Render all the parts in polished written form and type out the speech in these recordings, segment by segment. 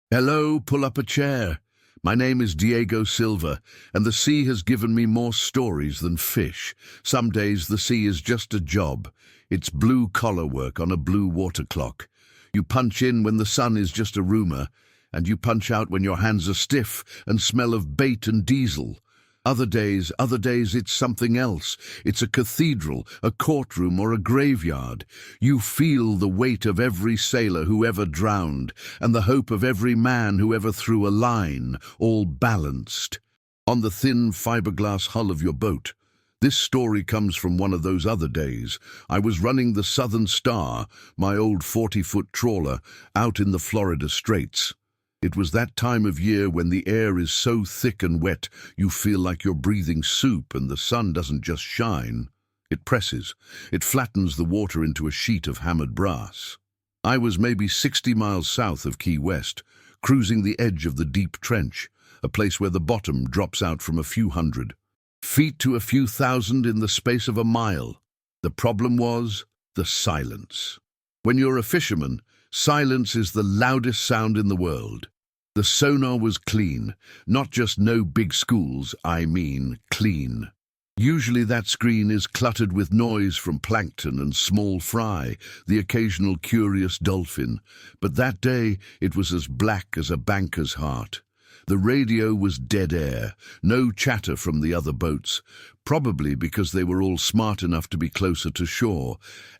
Hello, pull up a chair. My name is Diego Silva, and the sea has given me more stories than fish. Some days the sea is just a job. It's blue-collar work on a blue water clock. You punch in when the sun is just a rumor, and you punch out when your hands are stiff and smell of bait and diesel. Other days it's something else. It's a cathedral, a courtroom, or a graveyard. You feel the weight of every sailor who ever drowned, and the hope of every man who ever threw a line, all balanced on the thin fiberglass hull of your boat. This story comes from one of those other days. I was running the Southern Star, my old 40-foot trawler, out in the Florida Straits. It was that time of year when the air is so thick and wet you feel like you're breathing soup, and the sun doesn't just shine. It presses. It flattens the water into a sheet of hammered brass. I was maybe 60 miles south of Key West, cruising the edge of the deep trench, a place where the bottom drops out from a few hundred feet to a few thousand in the space of a mile. The problem was the silence. When you're a fisherman, silence is the loudest sound in the world. The sonar was clean, not just no big schools, I mean clean. Usually that screen is cluttered with noise from plankton and small fry, the occasional curious dolphin, but that day it was as black as a banker's heart. The radio was dead air, no chatter from the other boats, probably because they were all smart enough to be closer to shore,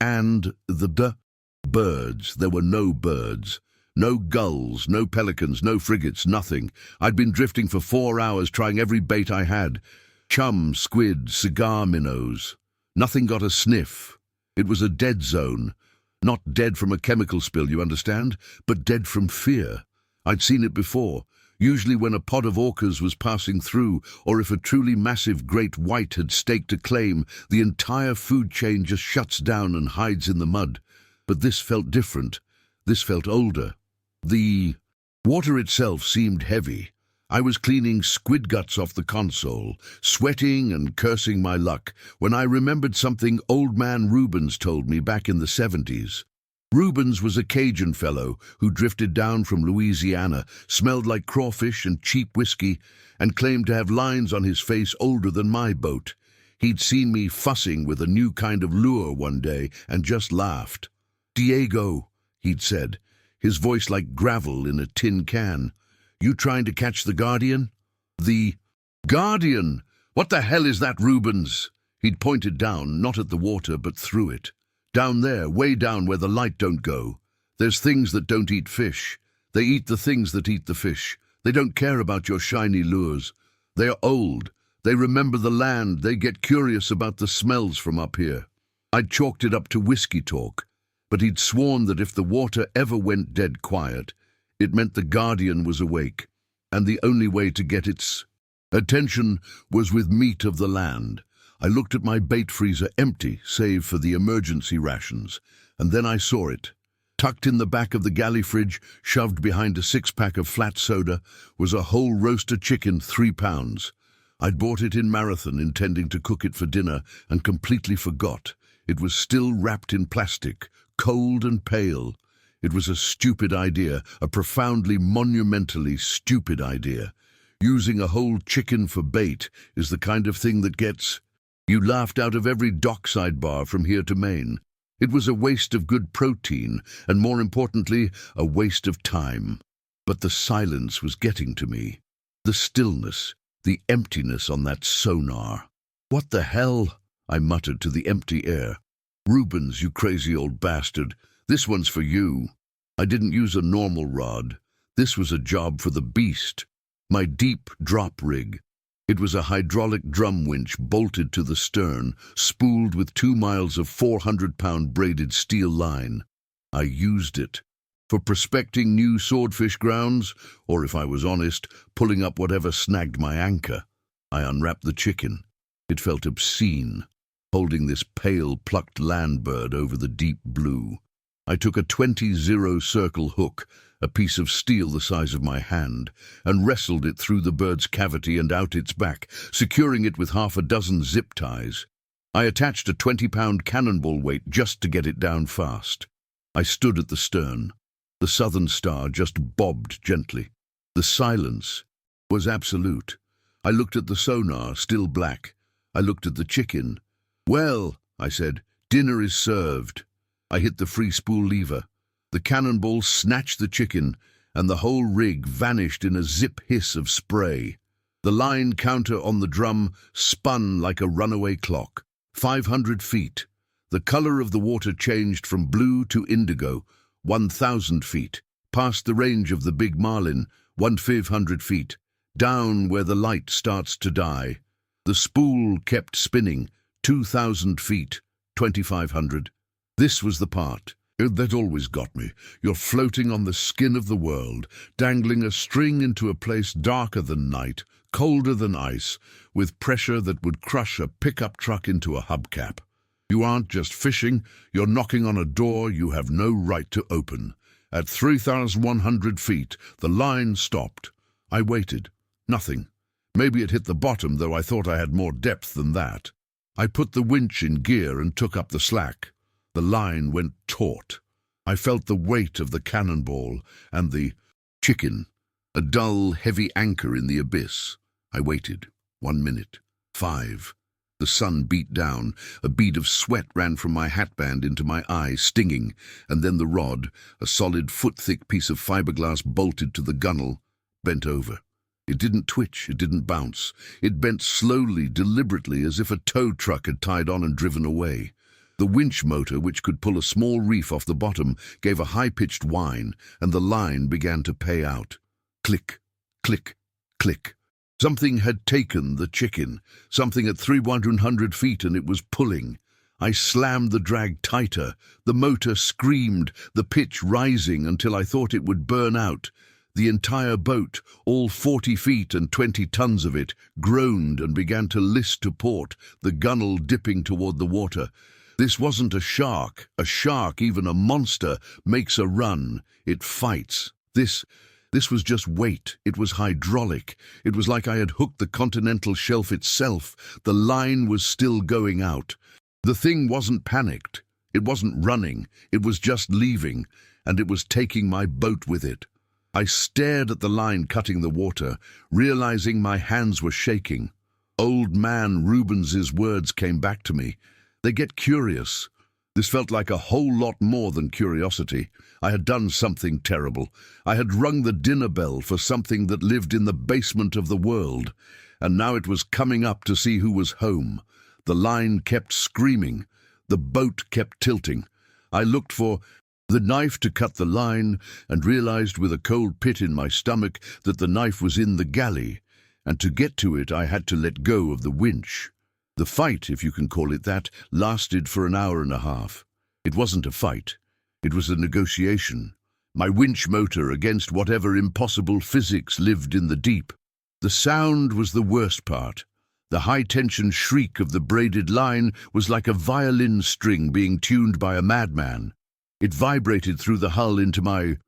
and the birds. There were no birds. No gulls, no pelicans, no frigates, nothing. I'd been drifting for 4 hours trying every bait I had. Chum, squid, cigar minnows. Nothing got a sniff. It was a dead zone. Not dead from a chemical spill, you understand, but dead from fear. I'd seen it before, usually when a pod of orcas was passing through, or if a truly massive great white had staked a claim, the entire food chain just shuts down and hides in the mud. But this felt different. This felt older. The water itself seemed heavy. I was cleaning squid guts off the console, sweating and cursing my luck, when I remembered something old man Rubens told me back in the 70s. Rubens was a Cajun fellow who drifted down from Louisiana, smelled like crawfish and cheap whiskey, and claimed to have lines on his face older than my boat. He'd seen me fussing with a new kind of lure one day and just laughed. "Diego," he'd said, his voice like gravel in a tin can. "You trying to catch the Guardian?" "The Guardian? What the hell is that, Rubens?" He'd pointed down, not at the water, but through it. "Down there, way down where the light don't go. There's things that don't eat fish. They eat the things that eat the fish. They don't care about your shiny lures. They are old. They remember the land. They get curious about the smells from up here." I'd chalked it up to whiskey talk, but he'd sworn that if the water ever went dead quiet, it meant the Guardian was awake, and the only way to get its attention was with meat of the land. I looked at my bait freezer empty, save for the emergency rations, and then I saw it. Tucked in the back of the galley fridge, shoved behind a 6-pack of flat soda, was a whole roaster chicken, 3 pounds. I'd bought it in Marathon, intending to cook it for dinner, and completely forgot. It was still wrapped in plastic, cold and pale. It was a stupid idea, a profoundly, monumentally stupid idea. Using a whole chicken for bait is the kind of thing that gets you laughed out of every dockside bar from here to Maine. It was a waste of good protein, and more importantly, a waste of time. But the silence was getting to me. The stillness, the emptiness on that sonar. "What the hell?" I muttered to the empty air. "Rubens, you crazy old bastard, this one's for you." I didn't use a normal rod. This was a job for the beast. My deep drop rig. It was a hydraulic drum winch bolted to the stern, spooled with 2 miles of 400-pound braided steel line. I used it for prospecting new swordfish grounds, or if I was honest, pulling up whatever snagged my anchor. I unwrapped the chicken. It felt obscene, holding this pale, plucked land bird over the deep blue. I took a 20-0 circle hook, a piece of steel the size of my hand, and wrestled it through the bird's cavity and out its back, securing it with 6 zip ties. I attached a 20-pound cannonball weight just to get it down fast. I stood at the stern. The southern star just bobbed gently. The silence was absolute. I looked at the sonar, still black. I looked at the chicken. "Well," I said, "dinner is served." I hit the free spool lever. The cannonball snatched the chicken, and the whole rig vanished in a zip hiss of spray. The line counter on the drum spun like a runaway clock. 500 feet. The color of the water changed from blue to indigo. 1,000 feet. Past the range of the big marlin. 1,500 feet. Down where the light starts to die. The spool kept spinning. 2,000 feet. 2,500. This was the part that always got me. You're floating on the skin of the world, dangling a string into a place darker than night, colder than ice, with pressure that would crush a pickup truck into a hubcap. You aren't just fishing, you're knocking on a door you have no right to open. At 3,100 feet, the line stopped. I waited. Nothing. Maybe it hit the bottom, though I thought I had more depth than that. I put the winch in gear and took up the slack. The line went taut. I felt the weight of the cannonball and the chicken, a dull, heavy anchor in the abyss. I waited. 1 minute. 5. The sun beat down. A bead of sweat ran from my hatband into my eye, stinging, and then the rod, a solid foot-thick piece of fiberglass bolted to the gunnel, bent over. It didn't twitch, it didn't bounce. It bent slowly, deliberately, as if a tow truck had tied on and driven away. The winch motor, which could pull a small reef off the bottom, gave a high-pitched whine, and the line began to pay out. Click, click, click. Something had taken the chicken, something at 3,100 feet, and it was pulling. I slammed the drag tighter. The motor screamed, the pitch rising until I thought it would burn out. The entire boat, all 40 feet and 20 tons of it, groaned and began to list to port, the gunnel dipping toward the water. This wasn't a shark. A shark, even a monster, makes a run. It fights. This was just weight. It was hydraulic. It was like I had hooked the continental shelf itself. The line was still going out. The thing wasn't panicked. It wasn't running. It was just leaving, and it was taking my boat with it. I stared at the line cutting the water, realizing my hands were shaking. Old man Rubens's words came back to me. They get curious. This felt like a whole lot more than curiosity. I had done something terrible. I had rung the dinner bell for something that lived in the basement of the world, and now it was coming up to see who was home. The line kept screaming. The boat kept tilting. I looked for the knife to cut the line and realized with a cold pit in my stomach that the knife was in the galley, and to get to it I had to let go of the winch. The fight, if you can call it that, lasted for an hour and a half. It wasn't a fight. It was a negotiation. My winch motor against whatever impossible physics lived in the deep. The sound was the worst part. The high-tension shriek of the braided line was like a violin string being tuned by a madman. It vibrated through the hull into my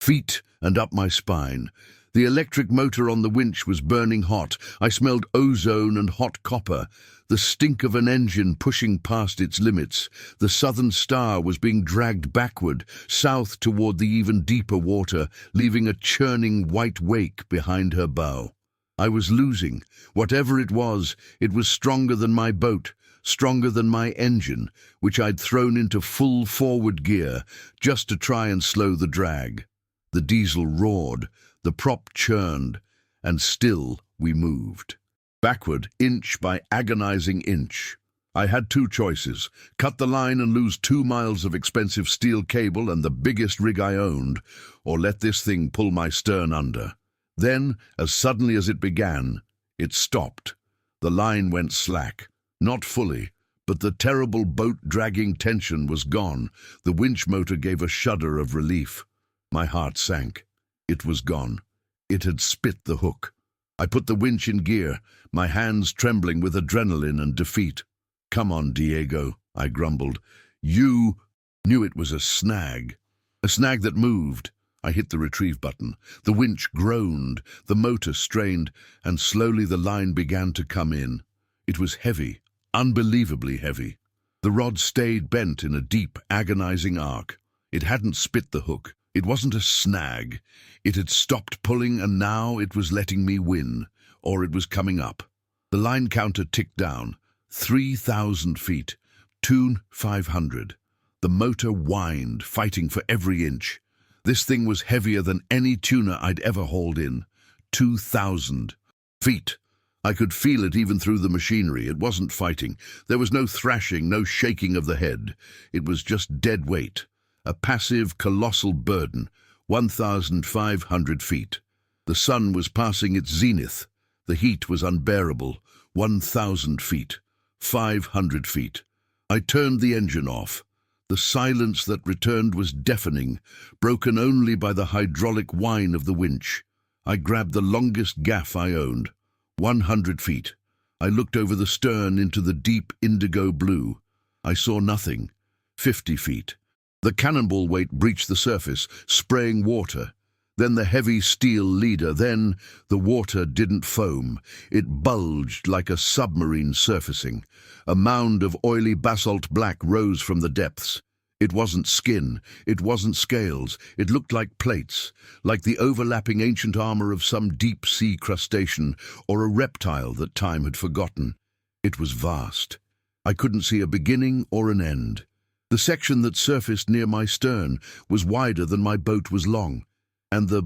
feet and up my spine. The electric motor on the winch was burning hot. I smelled ozone and hot copper. The stink of an engine pushing past its limits. The Southern Star was being dragged backward, south toward the even deeper water, leaving a churning white wake behind her bow. I was losing. Whatever it was stronger than my boat, stronger than my engine, which I'd thrown into full forward gear, just to try and slow the drag. The diesel roared, the prop churned, and still we moved. Backward, inch by agonizing inch. I had two choices: cut the line and lose 2 miles of expensive steel cable and the biggest rig I owned, or let this thing pull my stern under. Then, as suddenly as it began, it stopped. The line went slack. Not fully, but the terrible boat-dragging tension was gone. The winch motor gave a shudder of relief. My heart sank. It was gone. It had spit the hook. I put the winch in gear, my hands trembling with adrenaline and defeat. "Come on, Diego," I grumbled. "You knew it was a snag that moved." I hit the retrieve button. The winch groaned, the motor strained, and slowly the line began to come in. It was heavy, unbelievably heavy. The rod stayed bent in a deep, agonizing arc. It hadn't spit the hook. It wasn't a snag. It had stopped pulling and now it was letting me win, or it was coming up. The line counter ticked down. 3,000 feet. Tune 500. The motor whined, fighting for every inch. This thing was heavier than any tuna I'd ever hauled in. 2,000 feet. I could feel it even through the machinery. It wasn't fighting. There was no thrashing, no shaking of the head. It was just dead weight. A passive, colossal burden. 1,500 feet. The sun was passing its zenith. The heat was unbearable. 1,000 feet. 500 feet. I turned the engine off. The silence that returned was deafening, broken only by the hydraulic whine of the winch. I grabbed the longest gaff I owned. 100 feet. I looked over the stern into the deep indigo blue. I saw nothing. 50 feet. The cannonball weight breached the surface, spraying water. Then the heavy steel leader. Then the water didn't foam. It bulged like a submarine surfacing. A mound of oily basalt black rose from the depths. It wasn't skin. It wasn't scales. It looked like plates, like the overlapping ancient armor of some deep-sea crustacean or a reptile that time had forgotten. It was vast. I couldn't see a beginning or an end. The section that surfaced near my stern was wider than my boat was long. And the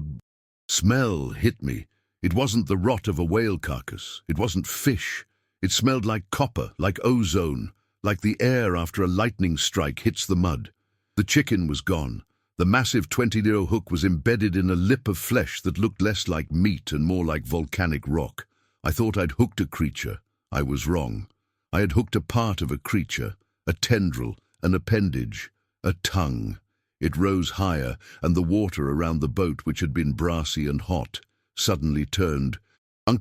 smell hit me. It wasn't the rot of a whale carcass. It wasn't fish. It smelled like copper, like ozone, like the air after a lightning strike hits the mud. The chicken was gone. The massive 20-kilo hook was embedded in a lip of flesh that looked less like meat and more like volcanic rock. I thought I'd hooked a creature. I was wrong. I had hooked a part of a creature, a tendril, an appendage, a tongue. It rose higher, and the water around the boat, which had been brassy and hot, suddenly turned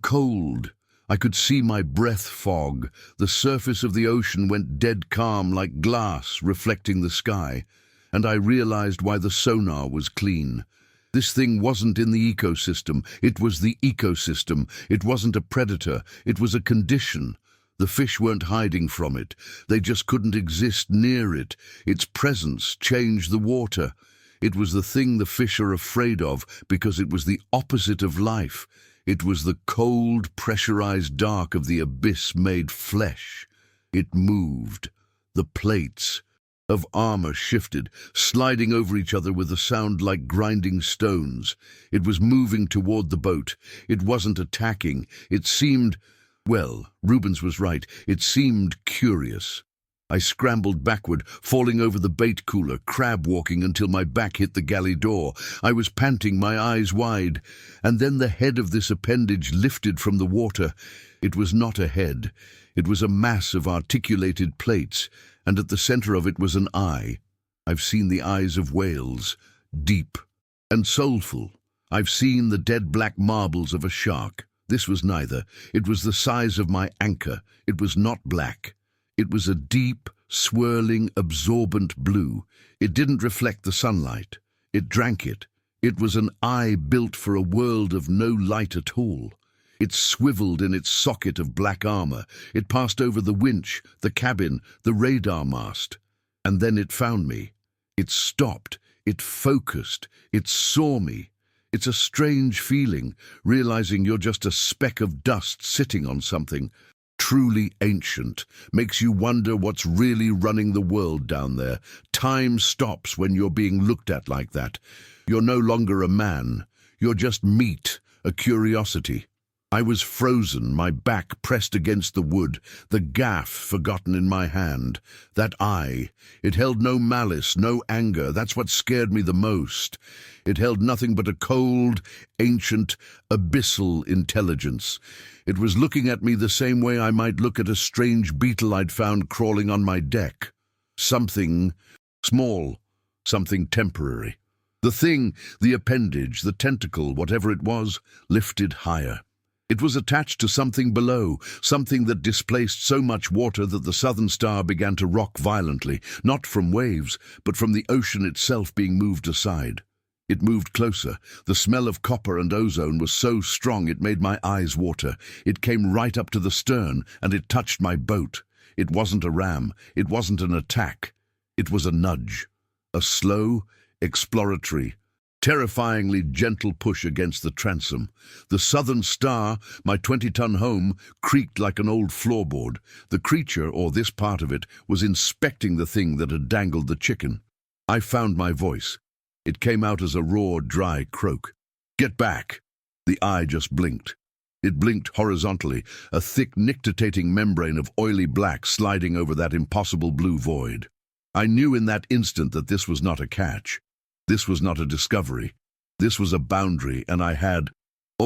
cold. I could see my breath fog. The surface of the ocean went dead calm like glass reflecting the sky, and I realized why the sonar was clean. This thing wasn't in the ecosystem. It was the ecosystem. It wasn't a predator. It was a condition. The fish weren't hiding from it. They just couldn't exist near it. Its presence changed the water. It was the thing the fish are afraid of because it was the opposite of life. It was the cold, pressurized dark of the abyss made flesh. It moved. The plates of armor shifted, sliding over each other with a sound like grinding stones. It was moving toward the boat. It wasn't attacking. It seemed... Well, Rubens was right. It seemed curious. I scrambled backward, falling over the bait cooler, crab-walking until my back hit the galley door. I was panting, my eyes wide. And then the head of this appendage lifted from the water. It was not a head. It was a mass of articulated plates, and at the center of it was an eye. I've seen the eyes of whales, deep and soulful. I've seen the dead black marbles of a shark. This was neither. It was the size of my anchor. It was not black. It was a deep, swirling, absorbent blue. It didn't reflect the sunlight. It drank it. It was an eye built for a world of no light at all. It swiveled in its socket of black armor. It passed over the winch, the cabin, the radar mast. And then it found me. It stopped. It focused. It saw me. It's a strange feeling, realizing you're just a speck of dust sitting on something truly ancient. Makes you wonder what's really running the world down there. Time stops when you're being looked at like that. You're no longer a man. You're just meat, a curiosity. I was frozen, my back pressed against the wood, the gaff forgotten in my hand. That eye, it held no malice, no anger. That's what scared me the most. It held nothing but a cold, ancient, abyssal intelligence. It was looking at me the same way I might look at a strange beetle I'd found crawling on my deck. Something small, something temporary. The thing, the appendage, the tentacle, whatever it was, lifted higher. It was attached to something below, something that displaced so much water that the Southern Star began to rock violently, not from waves, but from the ocean itself being moved aside. It moved closer. The smell of copper and ozone was so strong it made my eyes water. It came right up to the stern, and it touched my boat. It wasn't a ram. It wasn't an attack. It was a nudge. A slow, exploratory terrifyingly gentle push against the transom. The Southern Star, my 20-ton home, creaked like an old floorboard. The creature, or this part of it, was inspecting the thing that had dangled the chicken. I found my voice. It came out as a raw, dry croak. "Get back!" The eye just blinked. It blinked horizontally, a thick, nictitating membrane of oily black sliding over that impossible blue void. I knew in that instant that this was not a catch. This was not a discovery. This was a boundary, and I had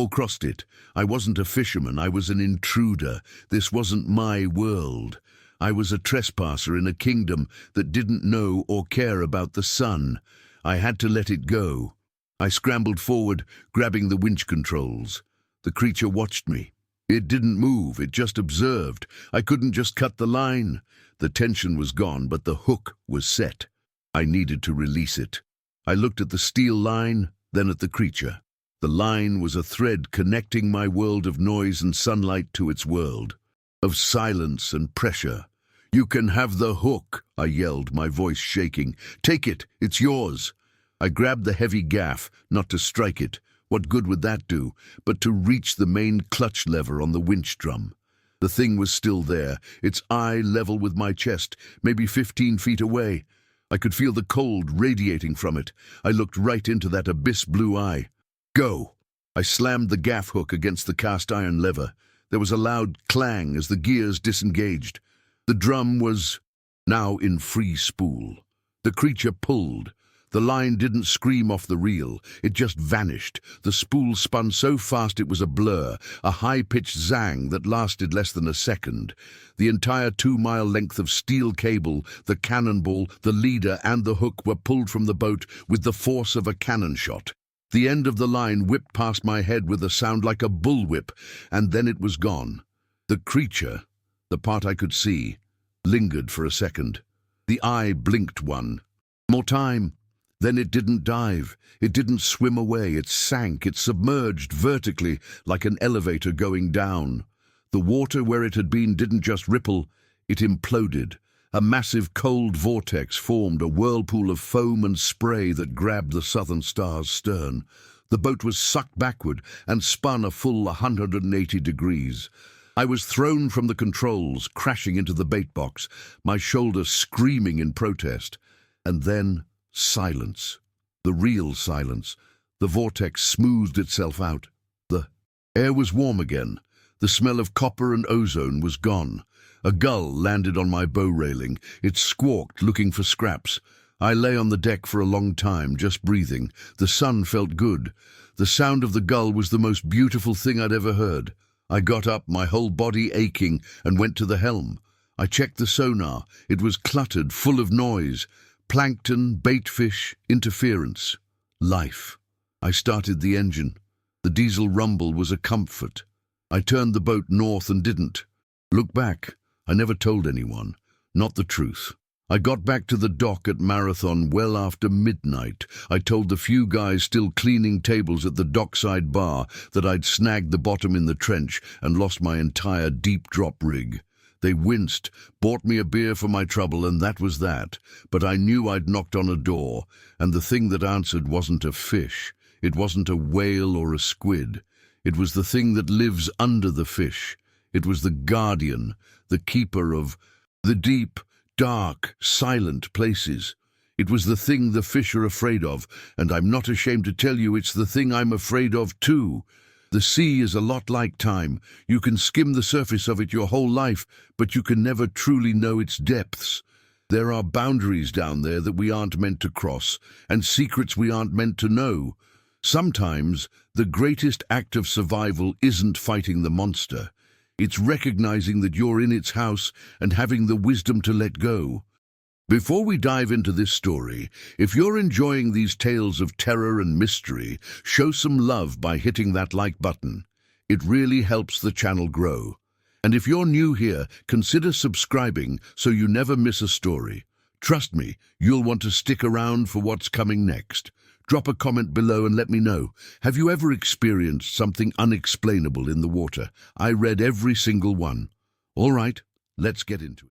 crossed it. I wasn't a fisherman. I was an intruder. This wasn't my world. I was a trespasser in a kingdom that didn't know or care about the sun. I had to let it go. I scrambled forward, grabbing the winch controls. The creature watched me. It didn't move, it just observed. I couldn't just cut the line. The tension was gone, but the hook was set. I needed to release it. I looked at the steel line, then at the creature. The line was a thread connecting my world of noise and sunlight to its world, of silence and pressure. "You can have the hook," I yelled, my voice shaking. "Take it, it's yours." I grabbed the heavy gaff, not to strike it. What good would that do, but to reach the main clutch lever on the winch drum? The thing was still there, its eye level with my chest, maybe 15 feet away. I could feel the cold radiating from it. I looked right into that abyss blue eye. "Go!" I slammed the gaff hook against the cast iron lever. There was a loud clang as the gears disengaged. The drum was now in free spool. The creature pulled. The line didn't scream off the reel, it just vanished. The spool spun so fast it was a blur, a high-pitched zang that lasted less than a second. The entire 2-mile length of steel cable, the cannonball, the leader, and the hook were pulled from the boat with the force of a cannon shot. The end of the line whipped past my head with a sound like a bullwhip, and then it was gone. The creature, the part I could see, lingered for a second. The eye blinked one. More time. Then it didn't dive, it didn't swim away, it sank, it submerged vertically like an elevator going down. The water where it had been didn't just ripple, it imploded. A massive cold vortex formed, a whirlpool of foam and spray that grabbed the Southern Star's stern. The boat was sucked backward and spun a full 180 degrees. I was thrown from the controls, crashing into the bait box, my shoulder screaming in protest. And then silence. The real silence. The vortex smoothed itself out. The air was warm again. The smell of copper and ozone was gone. A gull landed on my bow railing. It squawked, looking for scraps. I lay on the deck for a long time, just breathing. The sun felt good. The sound of the gull was the most beautiful thing I'd ever heard. I got up, my whole body aching, and went to the helm. I checked the sonar. It was cluttered, full of noise. Plankton, baitfish, interference. Life. I started the engine. The diesel rumble was a comfort. I turned the boat north and didn't look back. I never told anyone. Not the truth. I got back to the dock at Marathon well after midnight. I told the few guys still cleaning tables at the dockside bar that I'd snagged the bottom in the trench and lost my entire deep drop rig. They winced, bought me a beer for my trouble, and that was that. But I knew I'd knocked on a door, and the thing that answered wasn't a fish. It wasn't a whale or a squid. It was the thing that lives under the fish. It was the guardian, the keeper of the deep, dark, silent places. It was the thing the fish are afraid of, and I'm not ashamed to tell you it's the thing I'm afraid of too. The sea is a lot like time. You can skim the surface of it your whole life, but you can never truly know its depths. There are boundaries down there that we aren't meant to cross, and secrets we aren't meant to know. Sometimes, the greatest act of survival isn't fighting the monster. It's recognizing that you're in its house and having the wisdom to let go. Before we dive into this story, if you're enjoying these tales of terror and mystery, show some love by hitting that like button. It really helps the channel grow. And if you're new here, consider subscribing so you never miss a story. Trust me, you'll want to stick around for what's coming next. Drop a comment below and let me know. Have you ever experienced something unexplainable in the water? I read every single one. All right, let's get into it.